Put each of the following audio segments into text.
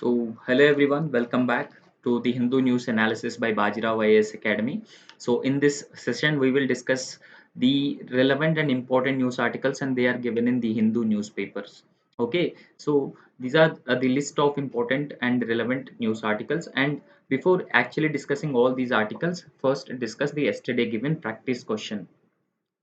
Hello everyone, welcome back to the Hindu News Analysis by Bajirao IAS Academy. In this session, we will discuss the relevant and important news articles, and they are given in the Hindu newspapers. These are the list of important and relevant news articles. And before actually discussing all these articles, first discuss the yesterday given practice question.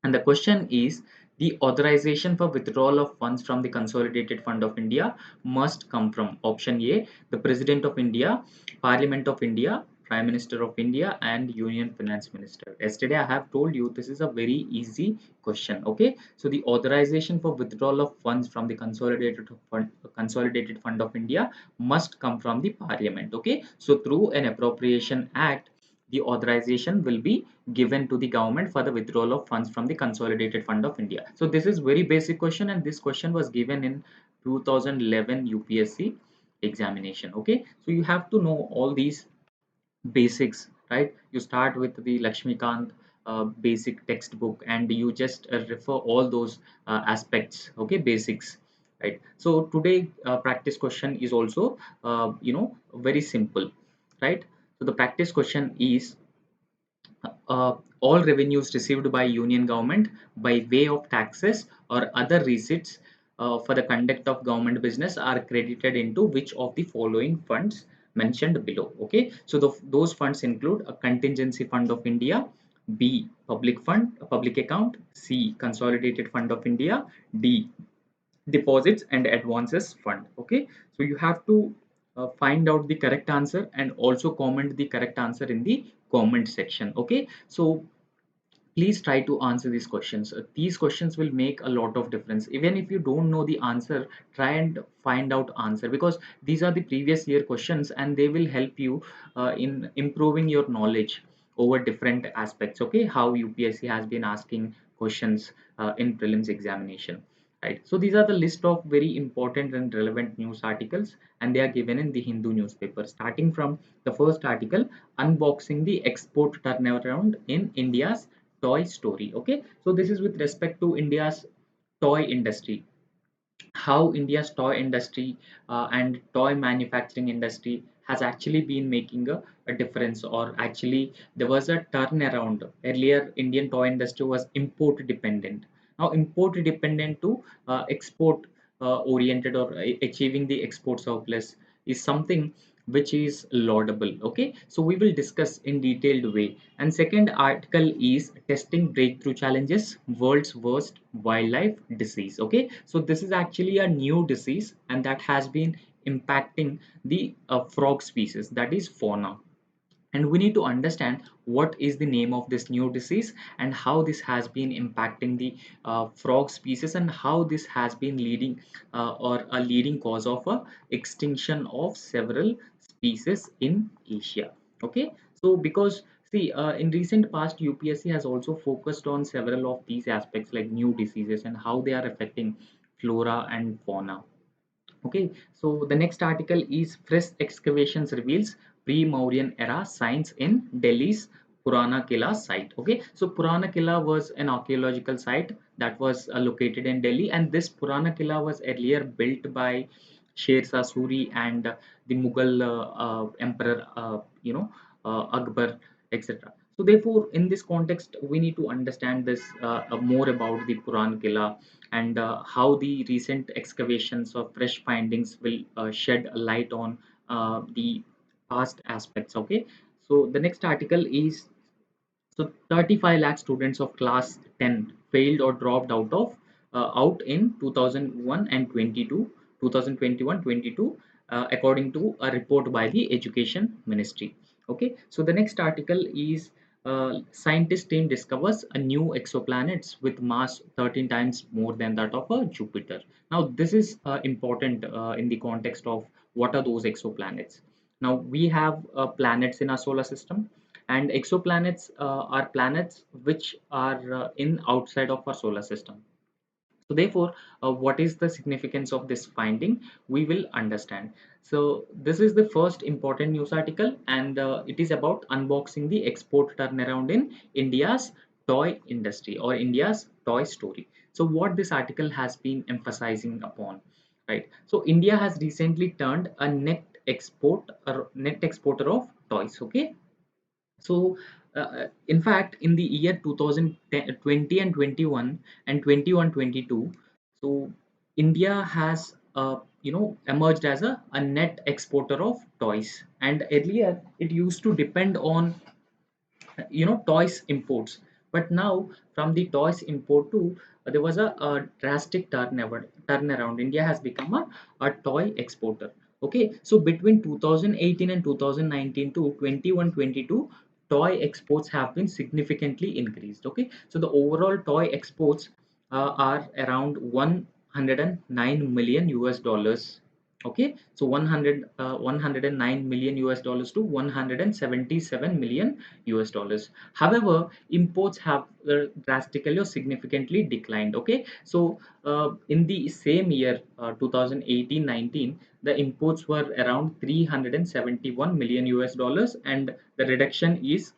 And the question is, the authorization for withdrawal of funds from the Consolidated Fund of India must come from option A, the President of India, Parliament of India, Prime Minister of India, and Union Finance Minister. Yesterday, I have told you this is a very easy question. Okay, so the authorization for withdrawal of funds from the Consolidated Fund of India must come from the Parliament. Okay, so through an Appropriation Act, the authorization will be given to the government for the withdrawal of funds from the Consolidated Fund of India. So this is very basic question, and this question was given in 2011 UPSC examination. Okay, so you have to know all these basics, right? You start with the Lakshmikant basic textbook, and you just refer all those aspects. Okay, basics, right? So today practice question is also very simple, right? So the practice question is, all revenues received by union government by way of taxes or other receipts for the conduct of government business are credited into which of the following funds mentioned below. Okay, so those funds include a contingency fund of India, B public fund, a public account, C consolidated fund of India, D deposits and advances fund. Okay, so you have to find out the correct answer and also comment the correct answer in the comment section. Okay, so please try to answer these questions. These questions will make a lot of difference. Even if you don't know the answer, try and find out answer, because these are the previous year questions and they will help you in improving your knowledge over different aspects. Okay, how UPSC has been asking questions in prelims examination, right? So these are the list of very important and relevant news articles, and they are given in the Hindu newspaper, starting from the first article, unboxing the export turnaround in India's toy story. Okay, so this is with respect to India's toy industry, how India's toy industry and toy manufacturing industry has actually been making a difference, or actually there was a turnaround. Earlier, Indian toy industry was import dependent. Now, import dependent to export oriented, or achieving the export surplus is something which is laudable. Okay, so we will discuss in detailed way. And second article is testing breakthrough challenges, world's worst wildlife disease. Okay, so this is actually a new disease, and that has been impacting the frog species, that is fauna. And we need to understand what is the name of this new disease and how this has been impacting the frog species, and how this has been leading or a leading cause of a extinction of several species in Asia. Okay, so because see, in recent past, UPSC has also focused on several of these aspects like new diseases and how they are affecting flora and fauna. Okay, so the next article is fresh excavations reveals pre-Mauryan era signs in Delhi's Purana Qila site. Okay, so Purana Qila was an archaeological site that was located in Delhi, and this Purana Qila was earlier built by Sher Shah Suri and the Mughal emperor, Akbar, etc. So therefore, in this context, we need to understand this more about the Puran Qila, and how the recent excavations or fresh findings will shed a light on the past aspects. Okay, so the next article is, so 35 lakh students of class 10 failed or dropped out in 2001 and 22, 2021 22, according to a report by the Education Ministry. Okay, so the next article is, scientist team discovers a new exoplanets with mass 13 times more than that of a Jupiter. Now, this is important in the context of what are those exoplanets. Now, we have planets in our solar system, and exoplanets are planets which are in outside of our solar system. So therefore, what is the significance of this finding, we will understand. So this is the first important news article, and it is about unboxing the export turnaround in India's toy industry, or India's toy story. So what this article has been emphasizing upon, right? So India has recently turned a net net exporter of toys. Okay, so in fact, in the year 2020 and 21 and 21-22, so India has emerged as a net exporter of toys, and earlier it used to depend on toys imports. But now, from the toys import to there was a drastic turnaround. India has become a toy exporter. Okay, so between 2018 and 2019 to 21-22, toy exports have been significantly increased. Okay, so the overall toy exports are around 109 million US dollars. Okay, so 109 million US dollars to 177 million US dollars. However, imports have drastically or significantly declined. Okay, so in the same year, 2018-19, the imports were around 371 million US dollars, and the reduction is,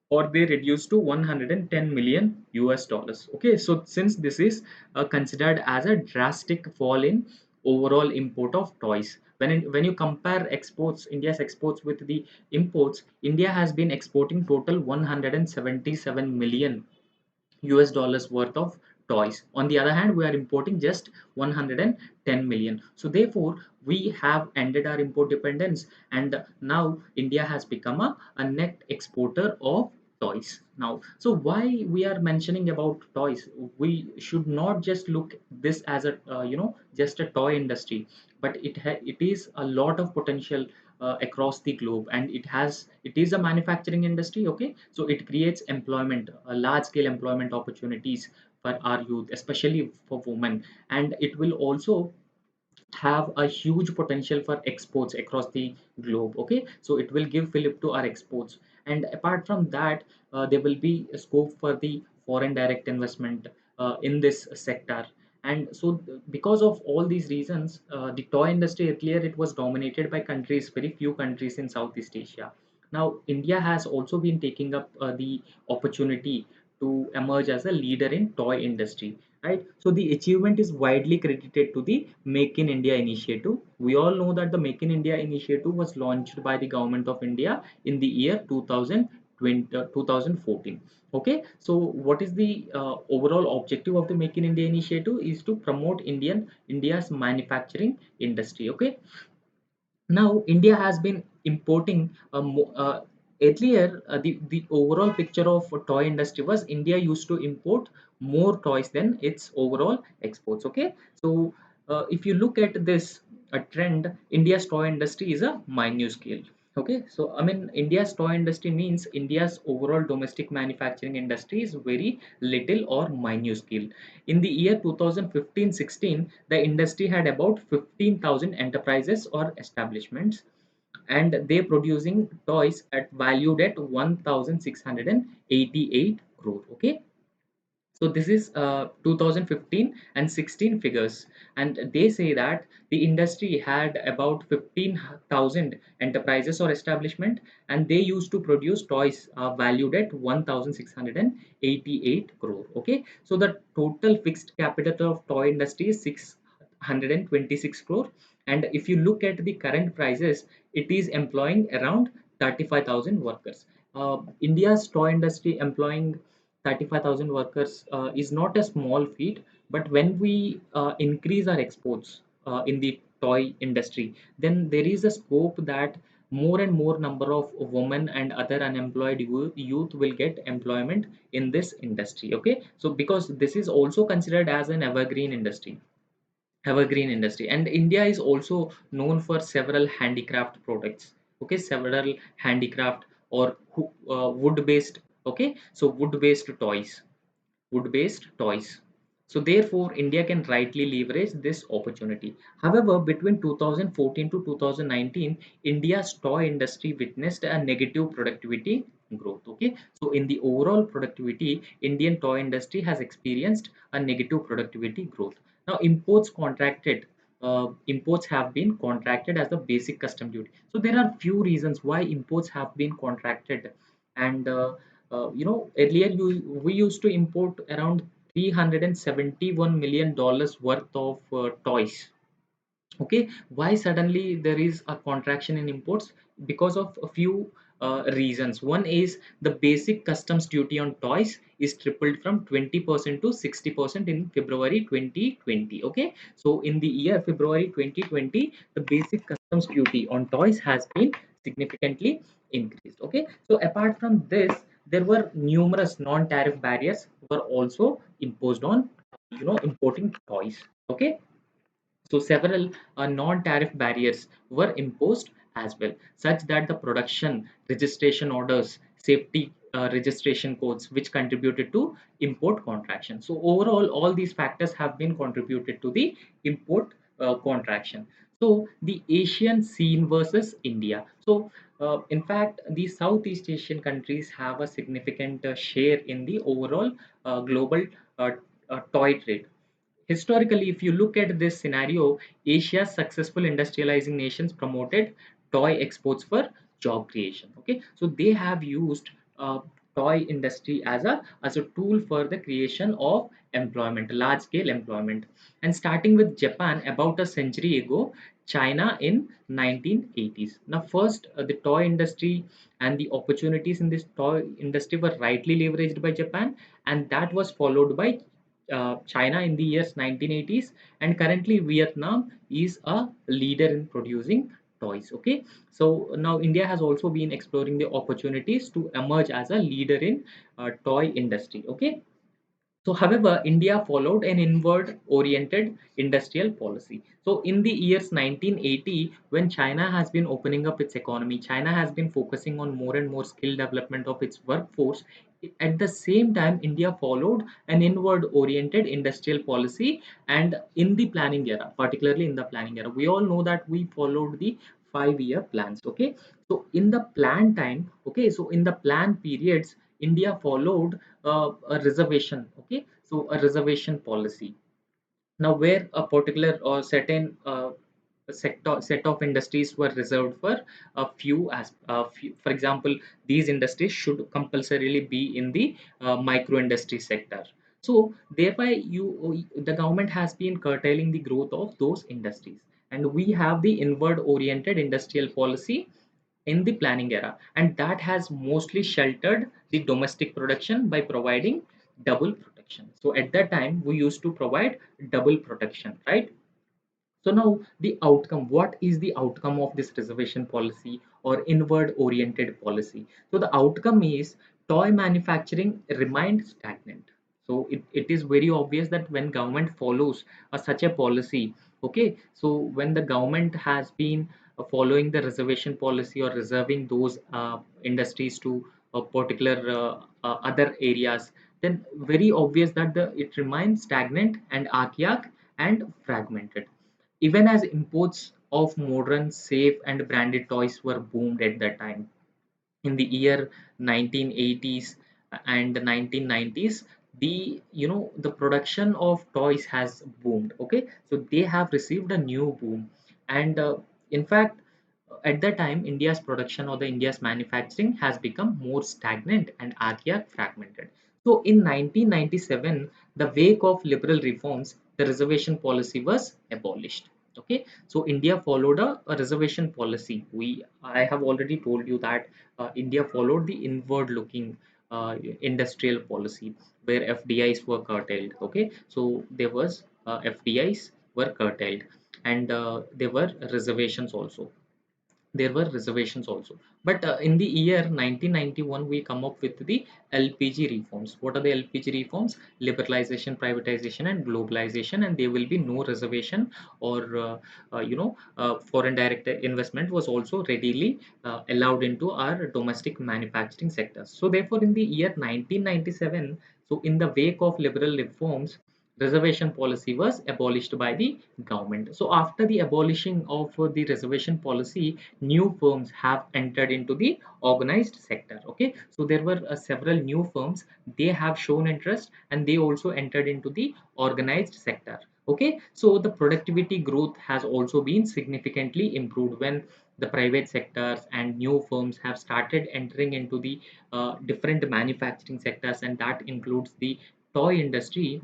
or they reduced to 110 million US dollars. Okay, so since this is considered as a drastic fall in overall import of toys, when you compare exports, India's exports with the imports, India has been exporting total 177 million US dollars worth of toys. On the other hand, we are importing just 110 million. So therefore, we have ended our import dependence, and now India has become a net exporter of toys. Now, so why we are mentioning about toys? We should not just look this as a just a toy industry, but it is a lot of potential across the globe, and it is a manufacturing industry. Okay, so it creates employment, large scale employment opportunities for our youth, especially for women, and it will also have a huge potential for exports across the globe. Okay, so it will give fillip to our exports, and apart from that, there will be a scope for the foreign direct investment in this sector. And so because of all these reasons, the toy industry earlier, it was dominated by countries, very few countries in Southeast Asia. Now India has also been taking up the opportunity to emerge as a leader in toy industry, right? So the achievement is widely credited to the Make in India initiative. We all know that the Make in India initiative was launched by the government of India in the year 2020, 2014. Okay, so what is the overall objective of the Make in India initiative is to promote India's manufacturing industry. Okay, now India has been importing earlier, the overall picture of toy industry was India used to import more toys than its overall exports. Okay, so if you look at this trend, India's toy industry is a minute scale. Okay, so I mean, India's toy industry means India's overall domestic manufacturing industry is very little or minute scale. In the year 2015-16, the industry had about 15,000 enterprises or establishments, and they producing toys at valued at 1,688 crore. Okay, so this is 2015 and 16 figures, and they say that the industry had about 15,000 enterprises or establishment, and they used to produce toys valued at 1,688 crore. Okay, so the total fixed capital of toy industry is 626 crore, and if you look at the current prices, it is employing around 35,000 workers. India's toy industry employing 35,000 workers is not a small feat, but when we increase our exports in the toy industry, then there is a scope that more and more number of women and other unemployed youth will get employment in this industry. Okay, so because this is also considered as an evergreen industry, and India is also known for several handicraft products. Okay, several handicraft or wood based. Okay, so wood based toys. So therefore India can rightly leverage this opportunity. However, between 2014 to 2019, India's toy industry witnessed a negative productivity growth. Okay, so in the overall productivity, Indian toy industry has experienced a negative productivity growth. Now imports have been contracted as the basic custom duty. So there are few reasons why imports have been contracted, and earlier we used to import around 371 million dollars worth of toys. Okay, why suddenly there is a contraction in imports? Because of a few reasons. One is the basic customs duty on toys is tripled from 20% to 60% in February 2020. Okay, so in the year February 2020, the basic customs duty on toys has been significantly increased. Okay, so apart from this, there were numerous non-tariff barriers were also imposed on importing toys. Okay, so several non-tariff barriers were imposed as well, such that the production, registration orders, safety registration codes, which contributed to import contraction. So overall, all these factors have been contributed to the import contraction. So the Asian scene versus India. So in fact, the Southeast Asian countries have a significant share in the overall global uh, toy trade. Historically, if you look at this scenario, Asia's successful industrializing nations promoted toy exports for job creation. Okay, so they have used toy industry as a tool for the creation of employment, large scale employment. And starting with Japan about a century ago, China in 1980s. Now, first, the toy industry and the opportunities in this toy industry were rightly leveraged by Japan, and that was followed by China in the years 1980s, and currently Vietnam is a leader in producing toys. Okay, so now India has also been exploring the opportunities to emerge as a leader in toy industry. Okay, so, however, India followed an inward oriented industrial policy. So, in the years 1980, when China has been opening up its economy, China has been focusing on more and more skill development of its workforce. At the same time, India followed an inward oriented industrial policy. And in the planning era, particularly in the planning era, we all know that we followed the 5-year plans. Okay, so in the plan time, okay, so in the plan periods, India followed a reservation. Okay, so a reservation policy. Now where a particular or certain set of industries were reserved for for example, these industries should compulsorily be in the micro industry sector. So thereby the government has been curtailing the growth of those industries, and we have the inward oriented industrial policy in the planning era, and that has mostly sheltered the domestic production by providing double protection. So at that time we used to provide double protection, right? So now the outcome, what is the outcome of this reservation policy or inward oriented policy? So the outcome is toy manufacturing remained stagnant. So it is very obvious that when government follows such a policy, okay, so when the government has been following the reservation policy or reserving those industries to a particular other areas, then very obvious that it remains stagnant and archaic and fragmented. Even as imports of modern, safe, and branded toys were boomed at that time, in the year 1980s and 1990s, the production of toys has boomed. Okay, so they have received a new boom, and in fact, at that time, India's production or the India's manufacturing has become more stagnant and archaic, fragmented. So in 1997, the wake of liberal reforms, the reservation policy was abolished. Okay, so India followed a reservation policy. I have already told you that India followed the inward looking industrial policy where FDIs were curtailed. Okay, so there was FDIs were curtailed, and there were reservations also. There were reservations also. But in the year 1991, we come up with the LPG reforms. What are the LPG reforms? Liberalization, privatization, and globalization, and there will be no reservation or foreign direct investment was also readily allowed into our domestic manufacturing sectors. So therefore, in the year 1997, so in the wake of liberal reforms, reservation policy was abolished by the government. So after the abolishing of the reservation policy, new firms have entered into the organized sector. Okay, so there were several new firms, they have shown interest and they also entered into the organized sector. Okay, so the productivity growth has also been significantly improved when the private sectors and new firms have started entering into the different manufacturing sectors, and that includes the toy industry.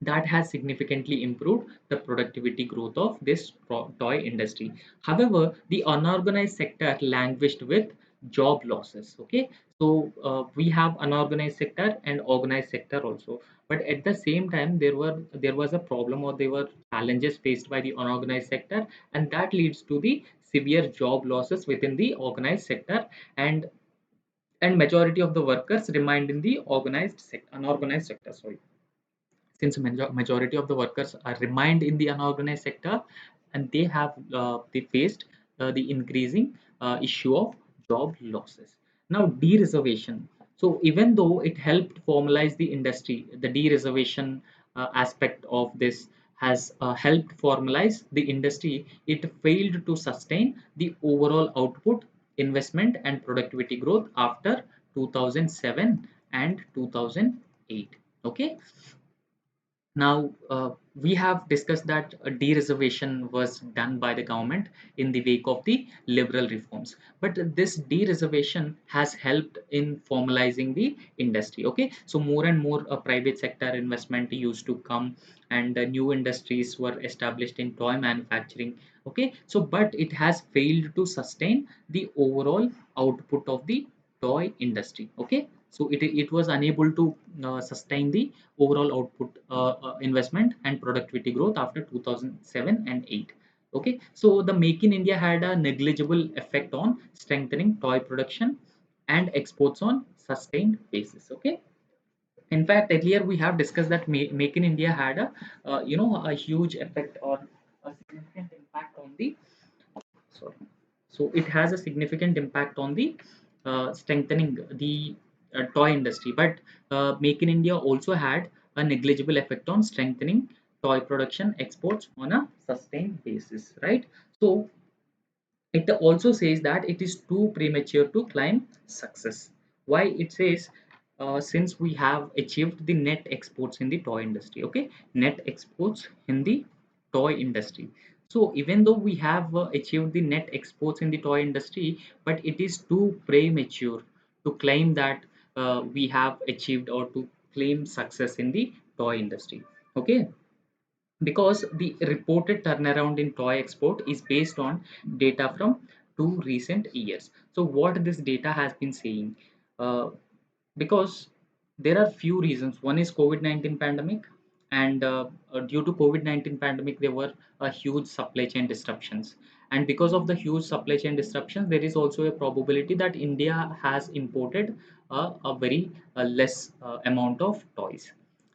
that has significantly improved the productivity growth of this toy industry. However, the unorganized sector languished with job losses. Okay, so we have unorganized sector and organized sector also, but at the same time there was a problem, or there were challenges faced by the unorganized sector, and that leads to the severe job losses within the organized sector, and majority of the workers remained in the organized sector, unorganized sector. Sorry, since majority of the workers are remained in the unorganized sector, and they faced the increasing issue of job losses. Now, de-reservation. So even though it helped formalize the industry, the de-reservation aspect of this has helped formalize the industry. It failed to sustain the overall output, investment, and productivity growth after 2007 and 2008. Okay, now, we have discussed that a de-reservation was done by the government in the wake of the liberal reforms. But this de-reservation has helped in formalizing the industry. Okay, so more and more private sector investment used to come, and new industries were established in toy manufacturing. Okay, so but it has failed to sustain the overall output of the toy industry. Okay, so it was unable to sustain the overall output, investment and productivity growth after 2007 and 8. Okay, so the make in India had a negligible effect on strengthening toy production and exports on sustained basis. Okay, in fact, earlier we have discussed that make in India had a a huge effect on a significant impact on the sorry so it has a significant impact on the strengthening the toy industry, but make in India also had a negligible effect on strengthening toy production exports on a sustained basis, right? So it also says that it is too premature to claim success. Why it says, since we have achieved the net exports in the toy industry, okay, net exports in the toy industry. So even though we have achieved the net exports in the toy industry, but it is too premature to claim that we have achieved or to claim success in the toy industry. Okay, because the reported turnaround in toy export is based on data from 2 recent years. So what this data has been saying, uh, because there are few reasons. One is COVID-19 pandemic, and due to COVID-19 pandemic there were a huge supply chain disruptions, and because of the huge supply chain disruptions there is also a probability that India has imported a very less amount of toys.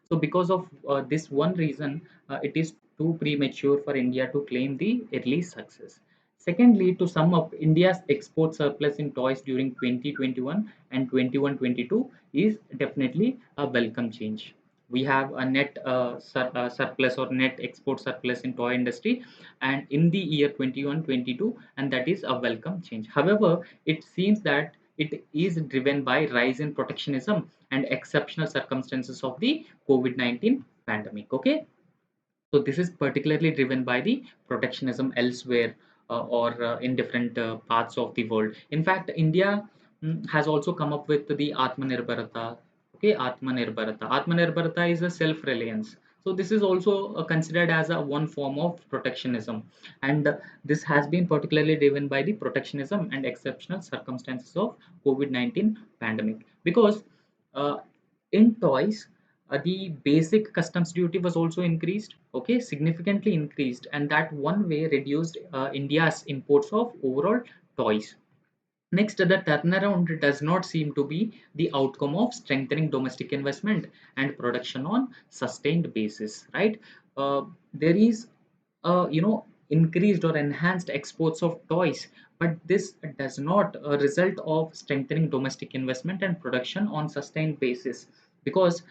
So because of this one reason, it is too premature for India to claim the early success. Secondly, to sum up, India's export surplus in toys during 2021 and 21-22 is definitely a welcome change. We have a net surplus or net export surplus in toy industry, and in the year 21-22, and that is a welcome change. However, it seems that it is driven by rise in protectionism and exceptional circumstances of the COVID-19 pandemic. Okay, so this is particularly driven by the protectionism elsewhere, or in different parts of the world. In fact, India has also come up with the Atmanirbharata. Okay, Atmanirbharata. Atmanirbharata is a self-reliance. So this is also considered as a one form of protectionism, and this has been particularly driven by the protectionism and exceptional circumstances of COVID-19 pandemic, because uh, in toys the basic customs duty was also increased, okay, significantly increased, and that one way reduced India's imports of overall toys. Next, the turnaround does not seem to be the outcome of strengthening domestic investment and production on sustained basis, right? There is, increased or enhanced exports of toys, but this does not result of strengthening domestic investment and production on sustained basis, because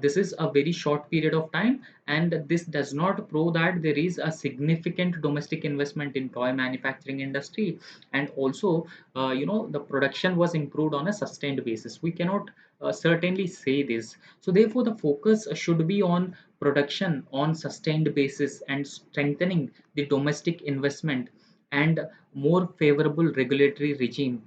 this is a very short period of time, and this does not prove that there is a significant domestic investment in toy manufacturing industry, and also the production was improved on a sustained basis. We cannot certainly say this. So therefore the focus should be on production on sustained basis and strengthening the domestic investment and more favorable regulatory regime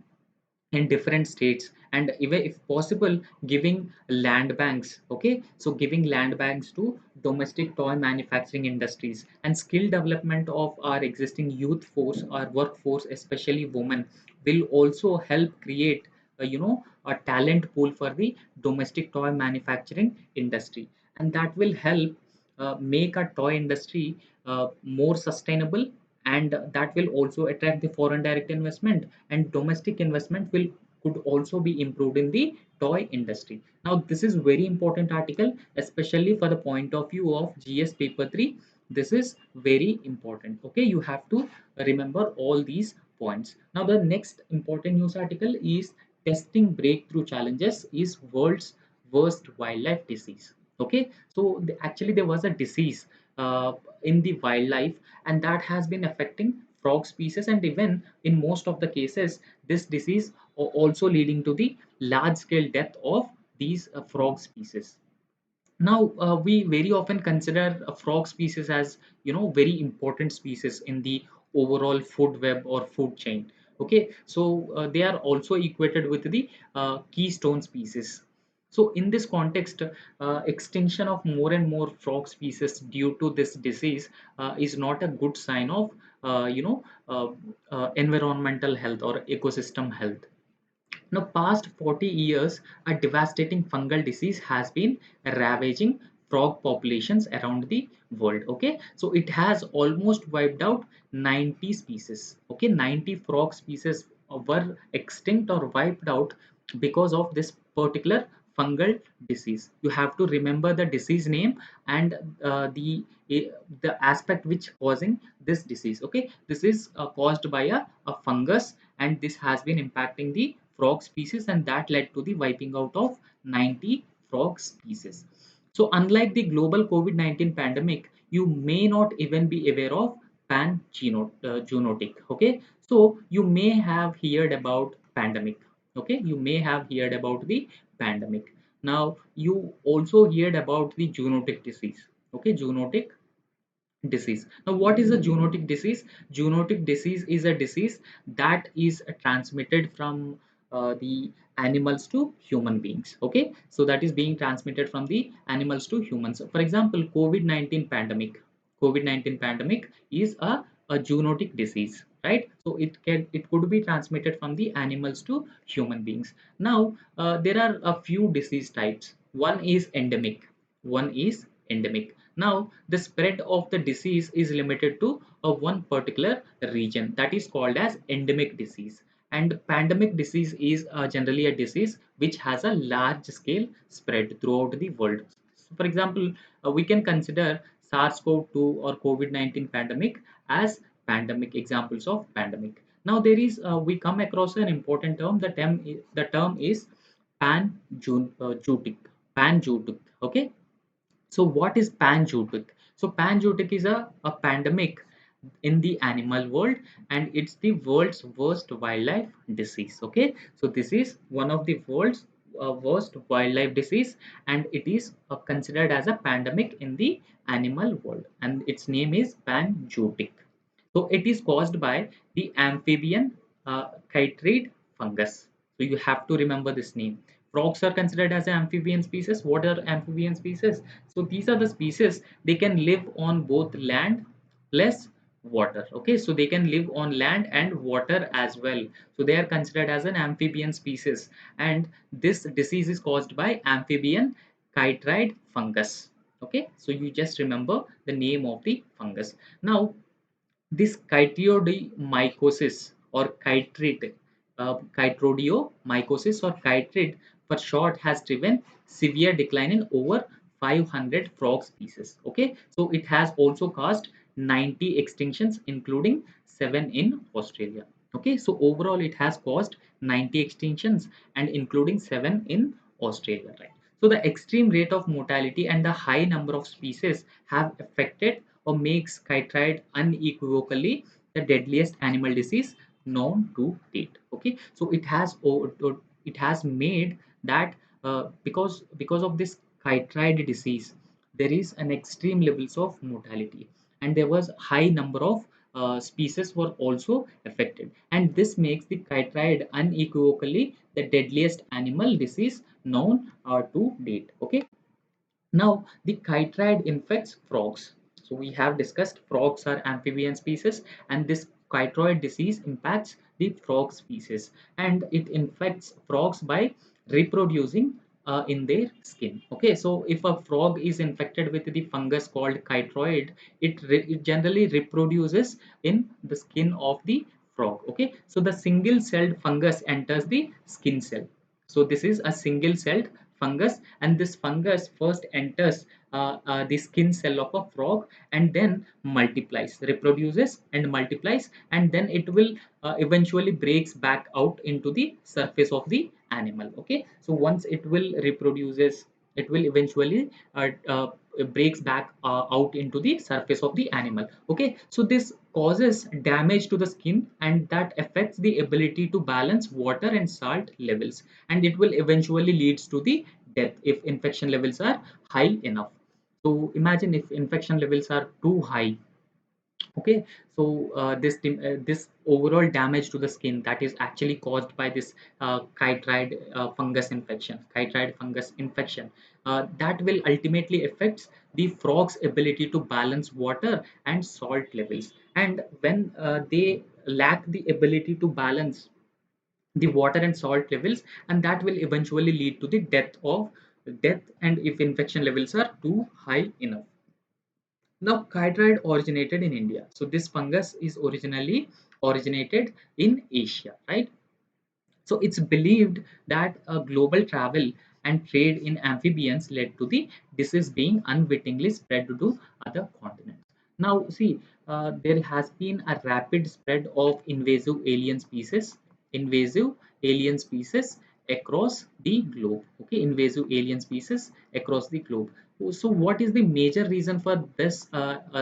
in different states, and even if possible giving land banks. Okay, so giving land banks to domestic toy manufacturing industries and skill development of our existing youth force, our workforce, especially women, will also help create a talent pool for the domestic toy manufacturing industry, and that will help make our toy industry more sustainable, and that will also attract the foreign direct investment, and domestic investment will could also be improved in the toy industry. Now this is very important article, especially for the point of view of GS paper 3. This is very important. Okay, you have to remember all these points. Now the next important news article is testing breakthrough challenges is world's worst wildlife disease. Okay, so actually there was a disease in the wildlife, and that has been affecting frog species, and even in most of the cases this disease also leading to the large scale death of these frog species. Now we very often consider a frog species as very important species in the overall food web or food chain. Okay, so they are also equated with the keystone species. So in this context, extinction of more and more frog species due to this disease is not a good sign of environmental health or ecosystem health. Now, past 40 years, a devastating fungal disease has been ravaging frog populations around the world. Okay, so it has almost wiped out 90 species. Okay, 90 frog species were extinct or wiped out because of this particular fungal disease. You have to remember the disease name and the aspect which causing this disease. Okay, this is caused by a fungus, and this has been impacting the frog species, and that led to the wiping out of 90 frog species. So unlike the global COVID-19 pandemic, you may not even be aware of pan-zoonotic. Okay, so you may have heard about pandemic. Okay, you may have heard about the pandemic. Now you also heard about the zoonotic disease. Okay, zoonotic disease. Now what is a zoonotic disease? Zoonotic disease is a disease that is transmitted from the animals to human beings. Okay, so that is being transmitted from the animals to humans. For example, COVID-19 pandemic. COVID-19 pandemic is a zoonotic disease, right? So it could be transmitted from the animals to human beings. Now there are a few disease types. One is endemic. One is endemic. Now, the spread of the disease is limited to one particular region, that is called as endemic disease. And pandemic disease is generally a disease which has a large scale spread throughout the world. So, for example, we can consider SARS-CoV-2 or COVID-19 pandemic as pandemic examples of pandemic. Now, there is we come across an important term. The term is pan-zootic. Pan-zootic. Okay, so what is panzootic? So panzootic is a pandemic in the animal world, and it's the world's worst wildlife disease. Okay, so this is one of the world's worst wildlife disease, and it is considered as a pandemic in the animal world, and its name is panzootic. So it is caused by the amphibian Chytrid fungus. So you have to remember this name. Frogs are considered as an amphibian species. What are amphibian species? So these are the species, they can live on both land plus water. Okay, so they can live on land and water as well. So they are considered as an amphibian species, and this disease is caused by amphibian Chytrid fungus. Okay, so you just remember the name of the fungus. Now this chytridiomycosis or chytridiomycosis or chytrid for short has driven severe decline in over 500 frog species. Okay, so it has also caused 90 extinctions, including 7 in Australia. Okay, so overall it has caused 90 extinctions and including 7 in Australia. Right. So the extreme rate of mortality and the high number of species have affected or makes chytride unequivocally the deadliest animal disease known to date. Okay, so it has made that because of this chytride disease, there is an extreme levels of mortality, and there was high number of species were also affected, and this makes the chytride unequivocally the deadliest animal disease known to date. Okay, now, the chytride infects frogs. So we have discussed frogs are amphibian species, and this chytride disease impacts the frog species, and it infects frogs by reproducing in their skin. Okay, so if a frog is infected with the fungus called chytroid, it generally reproduces in the skin of the frog. Okay, so the single-celled fungus enters the skin cell. So this is a single-celled fungus, and this fungus first enters the skin cell of a frog and then multiplies, reproduces and multiplies, and then it will eventually breaks back out into the surface of the animal. Okay, so once it will reproduces, it will eventually breaks back out into the surface of the animal. Okay, so this causes damage to the skin, and that affects the ability to balance water and salt levels, and it will eventually leads to the death if infection levels are high enough. So imagine if infection levels are too high. Okay, so this overall damage to the skin that is actually caused by this chytride fungus infection, that will ultimately affects the frog's ability to balance water and salt levels, and when they lack the ability to balance the water and salt levels, and that will eventually lead to the death, and if infection levels are too high enough. Now, chytride originated in India. So this fungus is originally originated in Asia, right? So it's believed that a global travel and trade in amphibians led to the disease being unwittingly spread to other continents. Now, see, there has been a rapid spread of invasive alien species across the globe. Okay, invasive alien species across the globe. So, what is the major reason for this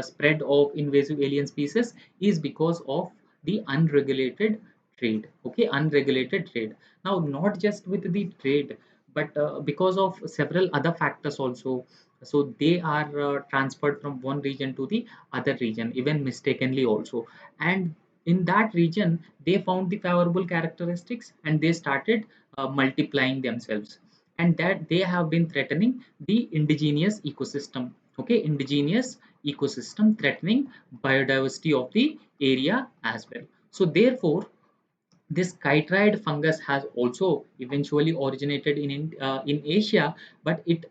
spread of invasive alien species? Is because of the unregulated trade. Okay, unregulated trade. Now, not just with the trade, but because of several other factors also. So they are transferred from one region to the other region, even mistakenly also, and in that region they found the favorable characteristics, and they started multiplying themselves, and that they have been threatening the indigenous ecosystem. Okay, indigenous ecosystem, threatening biodiversity of the area as well. So therefore, this chytride fungus has also eventually originated in Asia, but it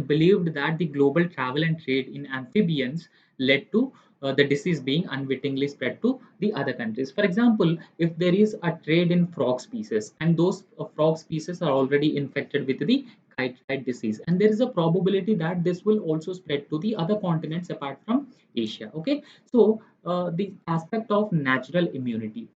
believed that the global travel and trade in amphibians led to the disease being unwittingly spread to the other countries. For example, if there is a trade in frog species, and those frog species are already infected with the chytride disease, and there is a probability that this will also spread to the other continents apart from Asia. Okay, so the aspect of natural immunity.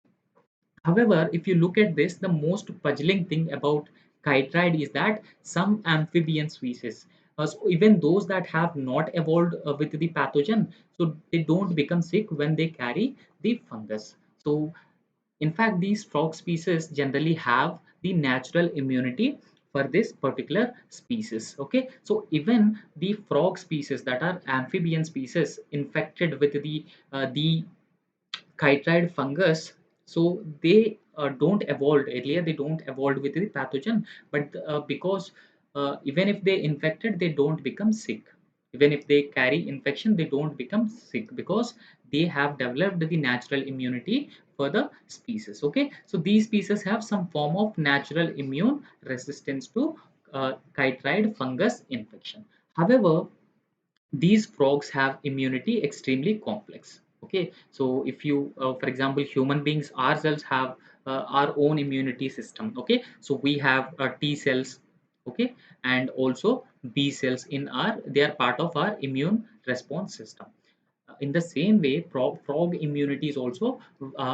However, if you look at this, the most puzzling thing about chytride is that some amphibian species, so even those that have not evolved with the pathogen, so they don't become sick when they carry the fungus. So, in fact, these frog species generally have the natural immunity for this particular species. Okay, so even the frog species that are amphibian species infected with the chytride fungus, so they don't evolve earlier, they don't evolve with the pathogen, but because even if they infected, they don't become sick. Even if they carry infection, they don't become sick because they have developed the natural immunity for the species. Okay, so these species have some form of natural immune resistance to chytride fungus infection. However, these frogs have immunity extremely complex. Okay, so if you for example, human beings ourselves have our own immunity system. Okay, so we have T cells. Okay, and also B cells in our, they are part of our immune response system. In the same way, frog immunity is also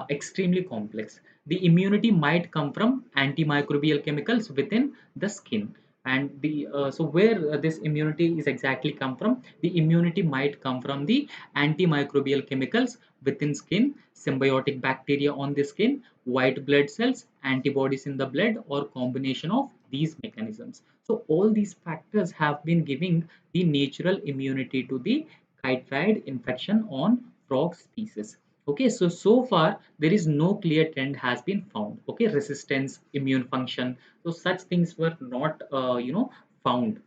extremely complex. The immunity might come from antimicrobial chemicals within the skin, and the so where this immunity is exactly come from, the immunity might come from the antimicrobial chemicals within skin, symbiotic bacteria on the skin, white blood cells, antibodies in the blood, or combination of these mechanisms. So all these factors have been giving the natural immunity to the chytride infection on frog species. Okay, so far there is no clear trend has been found. Okay, resistance, immune function, so such things were not found,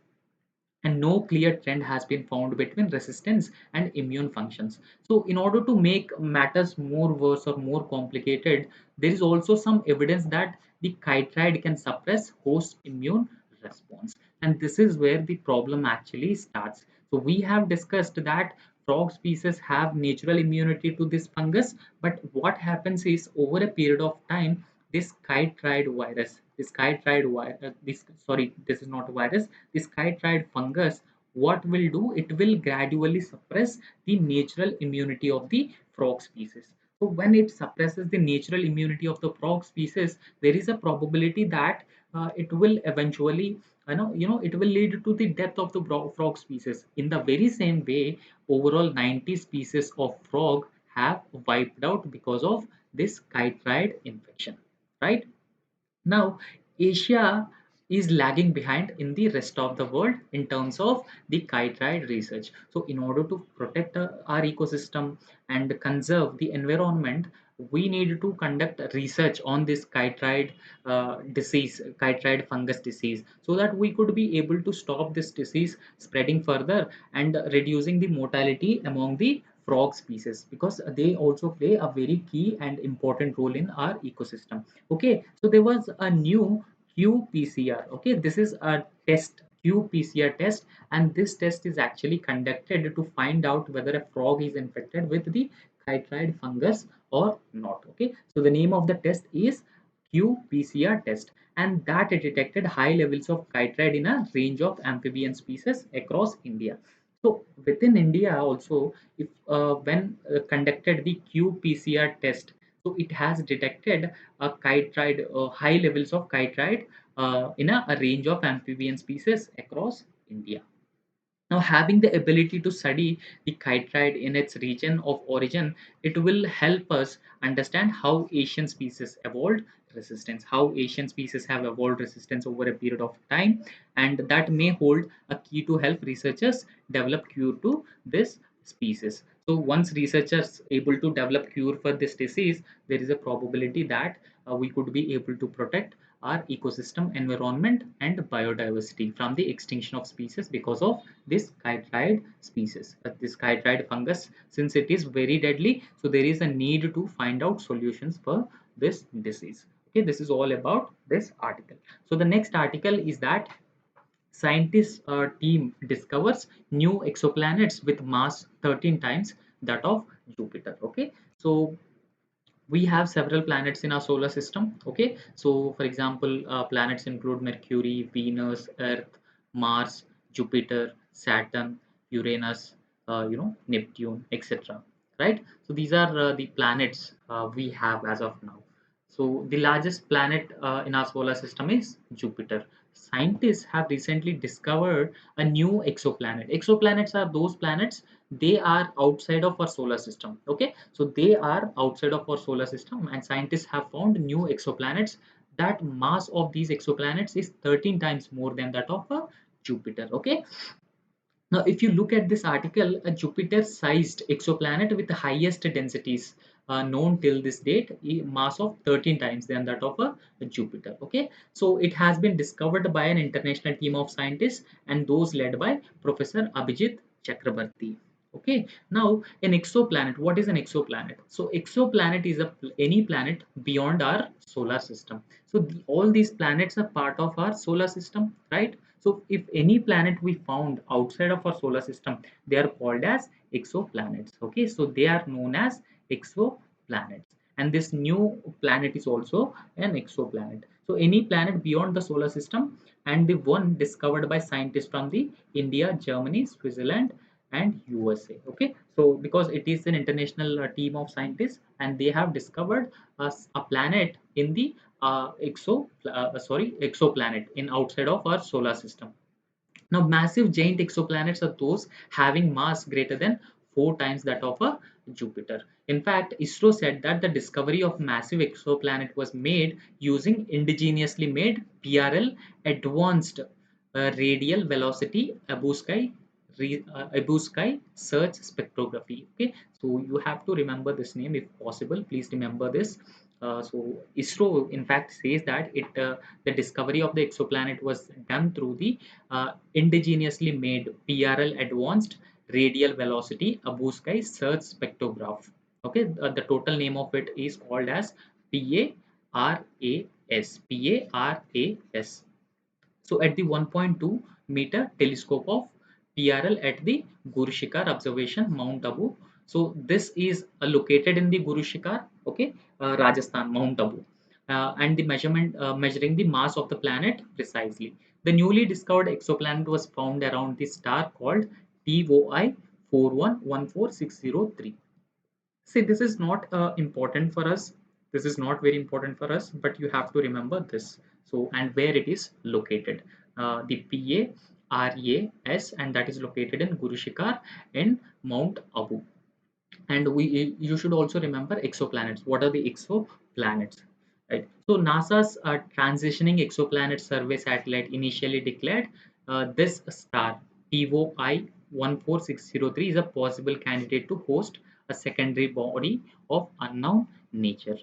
and no clear trend has been found between resistance and immune functions. So in order to make matters more worse or more complicated, there is also some evidence that the chytride can suppress host immune response, and this is where the problem actually starts. So we have discussed that frog species have natural immunity to this fungus, but what happens is over a period of time, this is not a virus, this chytride fungus, what will do, it will gradually suppress the natural immunity of the frog species. So when it suppresses the natural immunity of the frog species, there is a probability that it will eventually it will lead to the death of the frog species. In the very same way, overall 90 species of frog have wiped out because of this chytride infection, right? Now, Asia is lagging behind in the rest of the world in terms of the chytride research. So, in order to protect our ecosystem and conserve the environment, we need to conduct research on this chytride fungus disease, so that we could be able to stop this disease spreading further and reducing the mortality among the frog species, because they also play a very key and important role in our ecosystem. Okay, so there was a new qPCR. Okay, this is a test, qPCR test, and this test is actually conducted to find out whether a frog is infected with the chytride fungus or not. Okay, so the name of the test is qPCR test, and that it detected high levels of chytride in a range of amphibian species across India. So within India also, if when conducted the qPCR test, so it has detected a chytride, high levels of chytride in a range of amphibian species across India. Now, having the ability to study the chytride in its region of origin, it will help us understand how Asian species evolved resistance, how Asian species have evolved resistance over a period of time, and that may hold a key to help researchers develop cure to this species. So once researchers able to develop cure for this disease, there is a probability that we could be able to protect our ecosystem, environment, and biodiversity from the extinction of species because of this chytride species, this chytride fungus. Since it is very deadly, so there is a need to find out solutions for this disease. Okay, this is all about this article. So the next article is that scientists team discovers new exoplanets with mass 13 times that of Jupiter. Okay, so we have several planets in our solar system. Okay, so for example, planets include Mercury, Venus, Earth, Mars, Jupiter, Saturn, Uranus, Neptune, etc. Right, so these are the planets we have as of now. So the largest planet in our solar system is Jupiter. Scientists have recently discovered a new exoplanet. Exoplanets are those planets, they are outside of our solar system. Okay, so they are outside of our solar system, and scientists have found new exoplanets. That mass of these exoplanets is 13 times more than that of Jupiter. Okay, now, if you look at this article, a Jupiter-sized exoplanet with the highest densities known till this date, mass of 13 times than that of a Jupiter. Okay, so it has been discovered by an international team of scientists, and those led by Professor Abhijit Chakrabarti. Okay, now an exoplanet. What is an exoplanet? So exoplanet is any planet beyond our solar system. So all these planets are part of our solar system, right? So if any planet we found outside of our solar system, they are called as exoplanets. Okay, so they are known as exoplanets. And this new planet is also an exoplanet. So any planet beyond the solar system, and the one discovered by scientists from the India, Germany, Switzerland, and USA. Okay, so because it is an international team of scientists, and they have discovered a planet in the exoplanet in outside of our solar system. Now, massive giant exoplanets are those having mass greater than 4 times that of a Jupiter. In fact, ISRO said that the discovery of massive exoplanet was made using indigenously made PRL, advanced radial velocity abu sky Ebuskai search spectrography. Okay, so you have to remember this name if possible. Please remember this. So ISRO in fact says that the discovery of the exoplanet was done through the indigenously made PRL Advanced Radial Velocity Ebuskai Search Spectrograph. Okay, the total name of it is called as PARAS. PARAS. So at the 1.2 meter telescope of PRL at the Guru Shikhar observation Mount Abu. So this is located in the Guru Shikhar, okay, Rajasthan, Mount Abu, and the measurement measuring the mass of the planet precisely. The newly discovered exoplanet was found around the star called TOI 4114603. See, this is not important for us. This is not very important for us, but you have to remember this. So, and where it is located. The PARAS, and that is located in Guru Shikhar in Mount Abu. And you should also remember exoplanets. What are the exoplanets? Right. So NASA's transitioning exoplanet survey satellite initially declared this star TOI 14603 is a possible candidate to host a secondary body of unknown nature.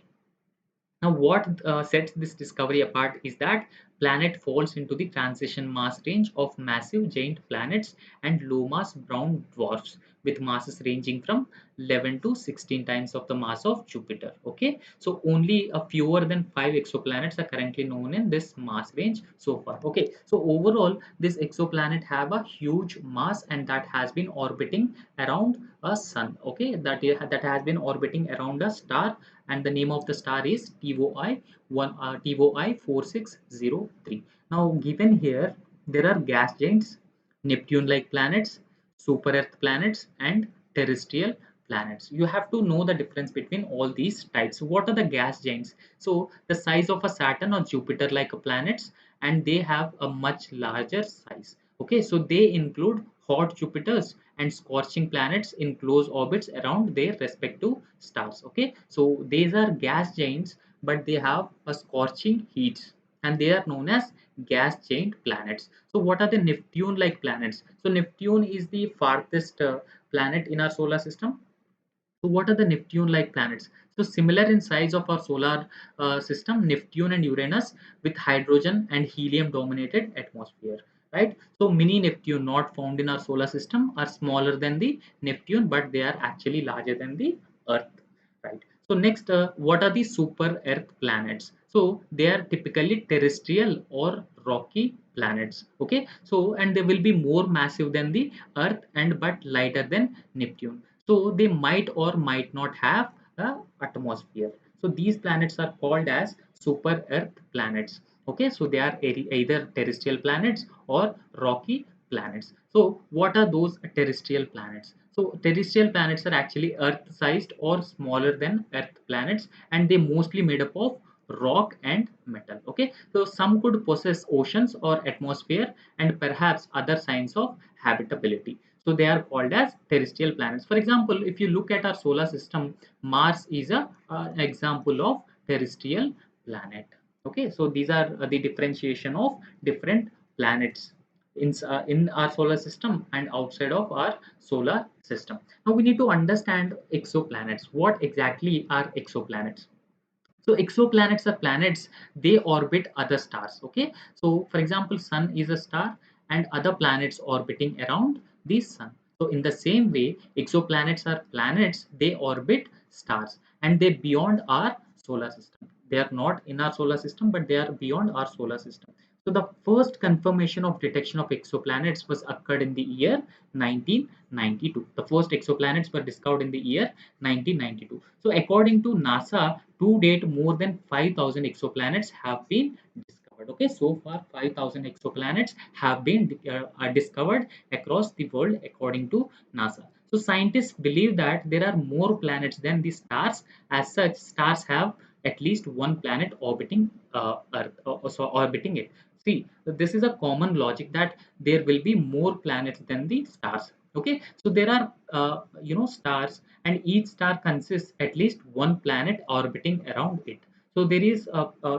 Now, what sets this discovery apart is that planet falls into the transition mass range of massive giant planets and low mass brown dwarfs with masses ranging from 11 to 16 times of the mass of Jupiter. Okay, so only a fewer than 5 exoplanets are currently known in this mass range so far. Okay, so overall, this exoplanet have a huge mass and that has been orbiting around a sun. Okay, that has been orbiting around a star, and the name of the star is TOI 4603. Now, given here, there are gas giants, Neptune-like planets, super Earth planets, and terrestrial planets. You have to know the difference between all these types. What are the gas giants? So, the size of a Saturn or Jupiter-like planets, and they have a much larger size. Okay, so they include hot Jupiters and scorching planets in close orbits around their respective stars. Okay, so these are gas giants, but they have a scorching heat, and they are known as gas giant planets. So what are the Neptune like planets? So Neptune is the farthest planet in our solar system. So what are the Neptune-like planets? So similar in size of our solar system, Neptune and Uranus with hydrogen and helium dominated atmosphere, right? So mini Neptune not found in our solar system are smaller than the Neptune, but they are actually larger than the Earth, right? So next, what are the super Earth planets? So they are typically terrestrial or rocky planets. Okay, so and they will be more massive than the Earth and but lighter than Neptune. So they might or might not have a atmosphere. So these planets are called as super Earth planets. Okay, so they are either terrestrial planets or rocky planets. So what are those terrestrial planets? So terrestrial planets are actually Earth-sized or smaller than Earth planets, and they mostly made up of rock and metal. Okay, so some could possess oceans or atmosphere and perhaps other signs of habitability. So they are called as terrestrial planets. For example, if you look at our solar system, Mars is a example of terrestrial planet. Okay, so these are the differentiation of different planets in our solar system and outside of our solar system. Now we need to understand exoplanets. What exactly are exoplanets? So exoplanets are planets, they orbit other stars. Okay, so for example, sun is a star and other planets orbiting around the sun. So in the same way, exoplanets are planets, they orbit stars and they beyond our solar system. They are not in our solar system, but they are beyond our solar system. So the first confirmation of detection of exoplanets was occurred in the year 1992. The first exoplanets were discovered in the year 1992. So according to NASA, to date more than 5,000 exoplanets have been discovered. Okay, so far 5,000 exoplanets have been discovered across the world according to NASA. So scientists believe that there are more planets than the stars. As such, stars have at least one planet orbiting Earth, so orbiting it. See, this is a common logic that there will be more planets than the stars. Okay, so there are stars, and each star consists at least one planet orbiting around it. So there is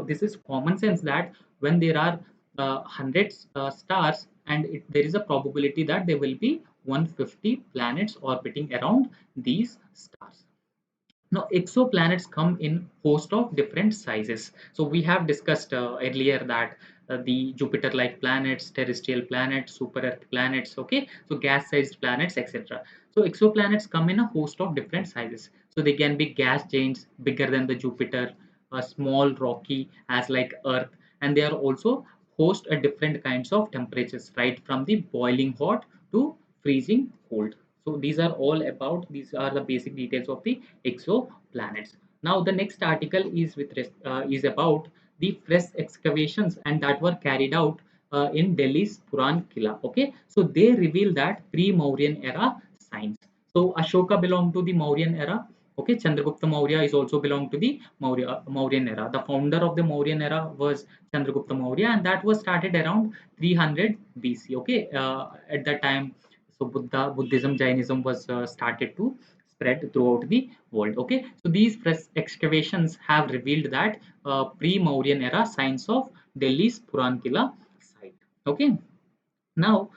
this is common sense that when there are hundreds stars, and there is a probability that there will be 150 planets orbiting around these stars. Now, exoplanets come in host of different sizes. So we have discussed earlier that the Jupiter-like planets, terrestrial planets, super-Earth planets, okay, so gas-sized planets, etc. So exoplanets come in a host of different sizes. So they can be gas giants bigger than the Jupiter, small, rocky, as like Earth, and they are also host a different kinds of temperatures, right from the boiling hot to freezing cold. So these are the basic details of the exoplanets. Now the next article is about the fresh excavations and that were carried out in Delhi's Puran Qila. Okay, so they reveal that pre-Mauryan era signs. So Ashoka belonged to the Mauryan era. Okay, Chandragupta Maurya is also belonged to the Mauryan era. The founder of the Mauryan era was Chandragupta Maurya, and that was started around 300 BC. Okay, at that time, so Buddhism, Jainism was started to spread throughout the world. Okay, so these fresh excavations have revealed that pre-Mauryan era signs of Delhi's Puran Kila site. Okay, now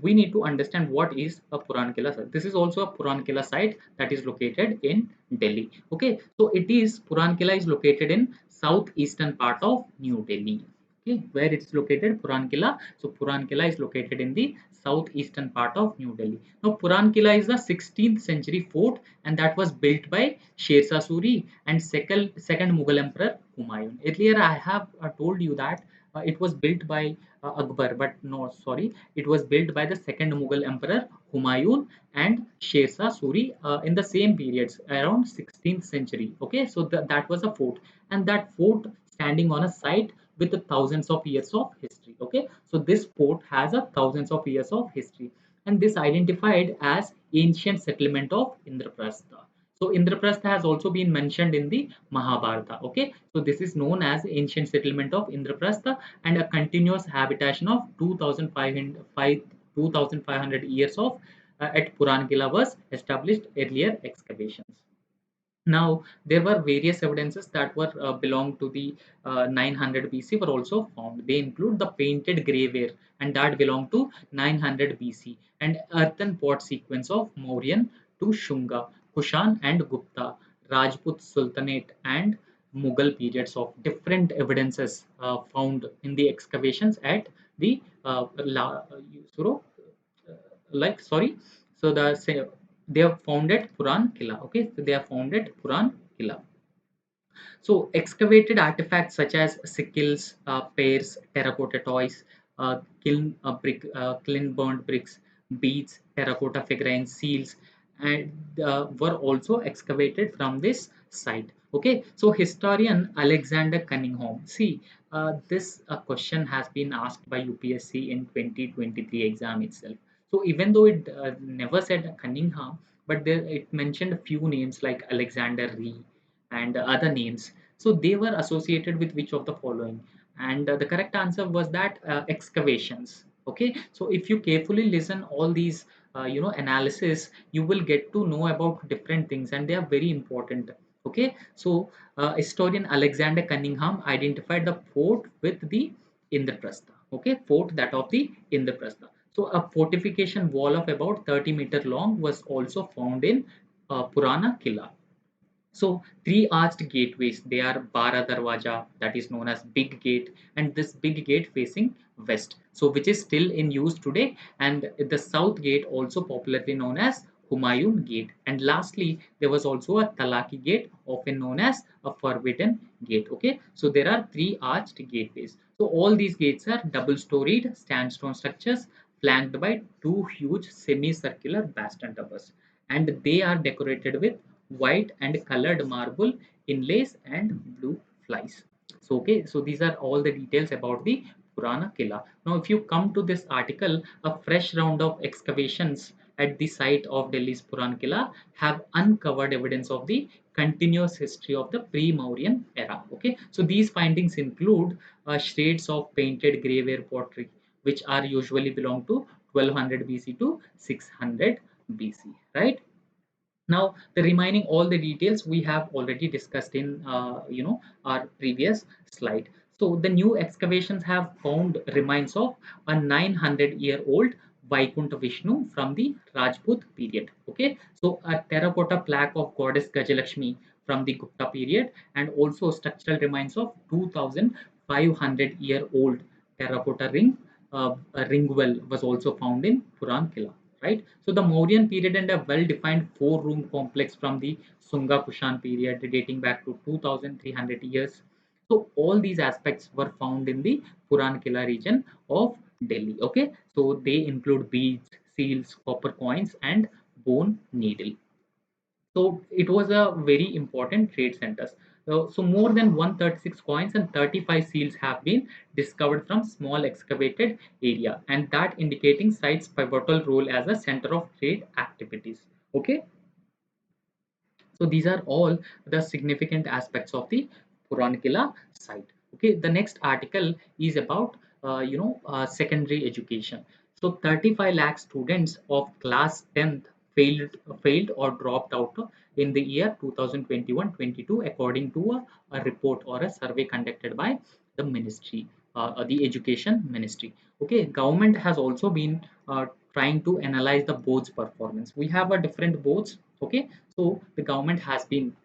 we need to understand what is a Puran Kila site. This is also a Puran Kila site that is located in Delhi. Okay, so Puran Kila is located in southeastern part of New Delhi. Okay, where it's located, Puran Kila. So Puran Kila is located in the southeastern part of New Delhi. Now Puran Kila is the 16th century fort, and that was built by Sher Shah Suri and second Mughal Emperor Humayun. Earlier I have told you that it was built by Akbar, but no, sorry, it was built by the second Mughal Emperor Humayun and Sher Shah Suri in the same periods around 16th century. Okay, so that was a fort, and that fort standing on a site with the thousands of years of history. Okay, so this fort has a thousands of years of history, and this identified as ancient settlement of Indraprastha. So Indraprastha has also been mentioned in the Mahabharata. Okay, so this is known as ancient settlement of Indraprastha, and a continuous habitation of 2500 years of at Puran Kila was established earlier excavations. Now, there were various evidences that were belong to the 900 BC were also found. They include the painted graveware, and that belonged to 900 BC, and earthen pot sequence of Mauryan to Shunga, Kushan and Gupta, Rajput Sultanate and Mughal periods of different evidences found in the excavations at the like sorry so they have founded Puran Kila. Okay, so they have founded Puran Kila. So excavated artifacts such as sickles, pears, terracotta toys, kiln burned bricks, beads, terracotta figurines, seals, and were also excavated from this site. Okay, so historian Alexander Cunningham. See, this question has been asked by UPSC in 2023 exam itself. So even though it never said Cunningham, but there it mentioned a few names like Alexander Ree and other names. So they were associated with which of the following? And the correct answer was that excavations. Okay, so if you carefully listen all these analysis, you will get to know about different things, and they are very important. Okay, so historian Alexander Cunningham identified the fort with the Indraprastha. Okay, fort that of the Indraprastha. So a fortification wall of about 30-meter long was also found in Purana Kila. So three arched gateways, they are Bara Darwaja, that is known as Big Gate, and this Big Gate facing west, so which is still in use today, and the South Gate also popularly known as Humayun Gate. And lastly, there was also a Talaki Gate, often known as a Forbidden Gate. Okay, so there are three arched gateways. So all these gates are double-storied sandstone structures flanked by two huge semicircular bastion towers, and they are decorated with white and colored marble inlays and blue flies. So okay, so these are all the details about the Purana Kila. Now if you come to this article, a fresh round of excavations at the site of Delhi's Puran Kila have uncovered evidence of the continuous history of the pre-Mauryan era. Okay, so these findings include shreds of painted graveware pottery, which are usually belong to 1200 BC to 600 BC, right? Now the remaining all the details we have already discussed in our previous slide. So the new excavations have found remains of a 900-year-old Vaikuntha Vishnu from the Rajput period. Okay, so a terracotta plaque of goddess Gajalakshmi from the Gupta period, and also structural remains of 2,500-year-old terracotta ring, a ring well was also found in Puran Kila. Right, so the Mauryan period and a well-defined four-room complex from the Sunga Kushan period dating back to 2,300 years. So all these aspects were found in the Puran Kila region of Delhi. Okay, so they include beads, seals, copper coins, and bone needle. So it was a very important trade centers. So more than 136 coins and 35 seals have been discovered from small excavated area, and that indicating site's pivotal role as a center of trade activities. Okay, so these are all the significant aspects of the Purankila site. Okay, the next article is about secondary education. So 35 lakh students of class 10th failed or dropped out in the year 2021-22 according to a report or a survey conducted by the ministry, the education ministry. Okay, government has also been trying to analyze the board's performance. We have a different boards. Okay, so the government has been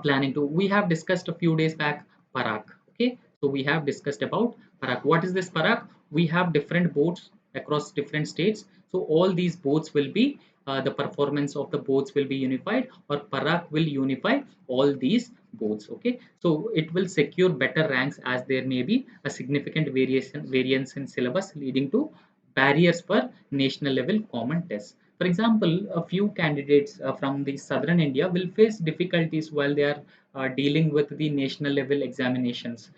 planning to. We have discussed a few days back Parak. Okay, so we have discussed about Parak. What is this Parak? We have different boards across different states. So all these boards will be the performance of the boards will be unified, or Parak will unify all these boards. Okay, so it will secure better ranks as there may be a significant variance in syllabus leading to barriers for national level common tests. For example, a few candidates from the southern India will face difficulties while they are dealing with the national level examinations,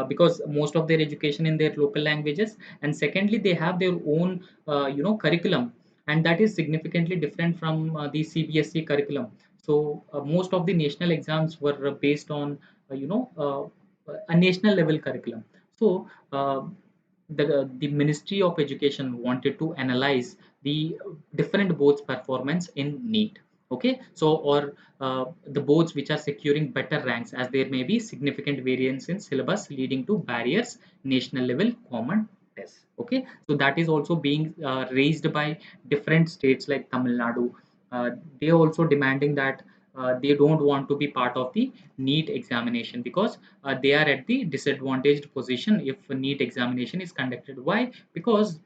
because most of their education in their local languages, and secondly, they have their own curriculum, and that is significantly different from the CBSE curriculum. So most of the national exams were based on a national level curriculum. So the Ministry of Education wanted to analyze the different boards performance in NEET. Okay, so or the boards which are securing better ranks as there may be significant variance in syllabus leading to barriers national level common tests. Okay, so that is also being raised by different states like Tamil Nadu. They are also demanding that they don't want to be part of the NEET examination because they are at the disadvantaged position if a NEET examination is conducted. Why? Because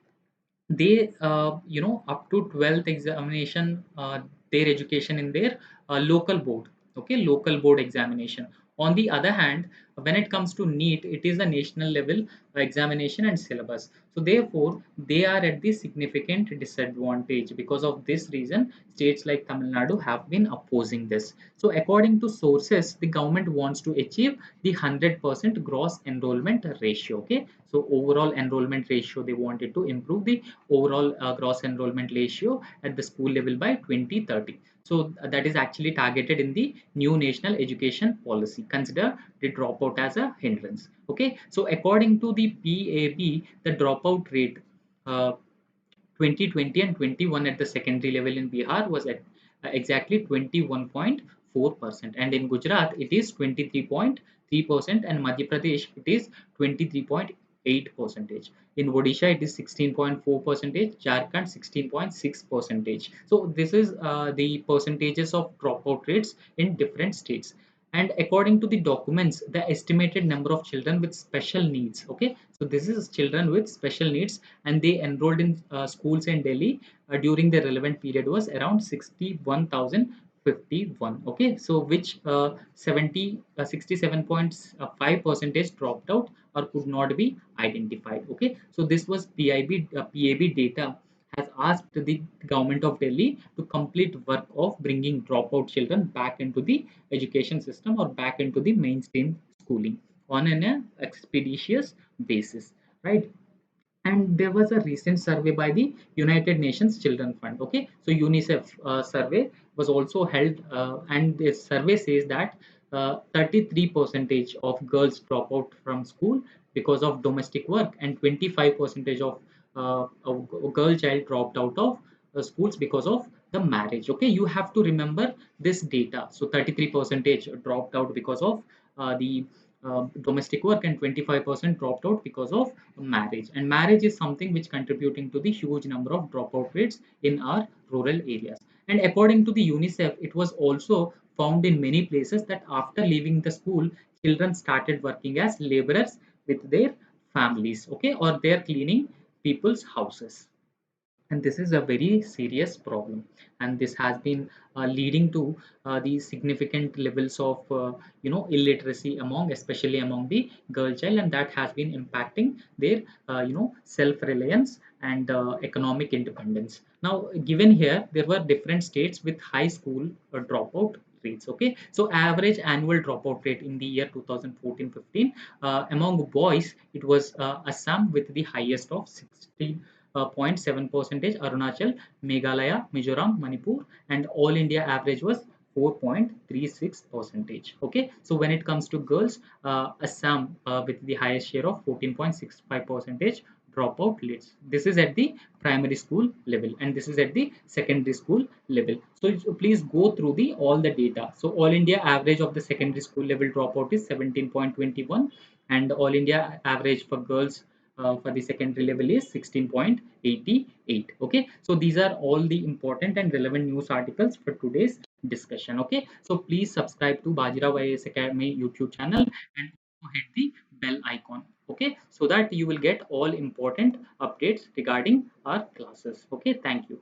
they up to 12th examination, their education in their local board. Okay, local board examination. On the other hand, when it comes to NEET, it is a national level examination and syllabus. So therefore they are at the significant disadvantage. Because of this reason, states like Tamil Nadu have been opposing this. So according to sources, the government wants to achieve the 100% gross enrollment ratio. Okay, so overall enrollment ratio, they wanted to improve the overall gross enrollment ratio at the school level by 2030. So that is actually targeted in the new national education policy. Consider the dropout as a hindrance. Okay, so according to the PAB, the dropout rate, uh, 2020 and 21 at the secondary level in Bihar was at exactly 21.4%, and in Gujarat it is 23.3%, and Madhya Pradesh it is 23.8 percentage. In Odisha it is 16.4 percentage, Jharkhand 16.6 percentage. So this is the percentages of dropout rates in different states. And according to the documents, the estimated number of children with special needs. Okay, so this is children with special needs, and they enrolled in schools in Delhi during the relevant period was around 61,051. Okay, so which 67.5 percentage dropped out or could not be identified. Okay, so this was PAB data has asked the government of Delhi to complete work of bringing dropout children back into the education system or back into the mainstream schooling on an expeditious basis, right? And there was a recent survey by the United Nations Children Fund. Okay, so UNICEF survey was also held, and this survey says that 33 percentage of girls drop out from school because of domestic work, and 25 percentage of a girl child dropped out of schools because of the marriage. Okay, you have to remember this data. So 33 percentage dropped out because of the domestic work, and 25% dropped out because of marriage. And marriage is something which contributing to the huge number of dropout rates in our rural areas. And according to the UNICEF, it was also found in many places that after leaving the school, children started working as laborers with their families, okay, or they're cleaning people's houses. And this is a very serious problem, and this has been leading to the significant levels of illiteracy among, especially among the girl child, and that has been impacting their self reliance and economic independence. Now, given here, there were different states with high school dropout rates. Okay, so average annual dropout rate in the year 2014-15 among boys, it was Assam with the highest of 16.7 percentage, Arunachal, Meghalaya, Mizoram, Manipur, and all India average was 4.36 percentage. Okay, so when it comes to girls, Assam with the highest share of 14.65 percentage dropout rates. This is at the primary school level, and this is at the secondary school level. So please go through the all the data. So all India average of the secondary school level dropout is 17.21, and all India average for girls for the secondary level is 16.88. Okay, so these are all the important and relevant news articles for today's discussion. Okay, so please subscribe to Bajirao IAS Academy YouTube channel and also hit the bell icon. Okay, so that you will get all important updates regarding our classes. Okay, thank you.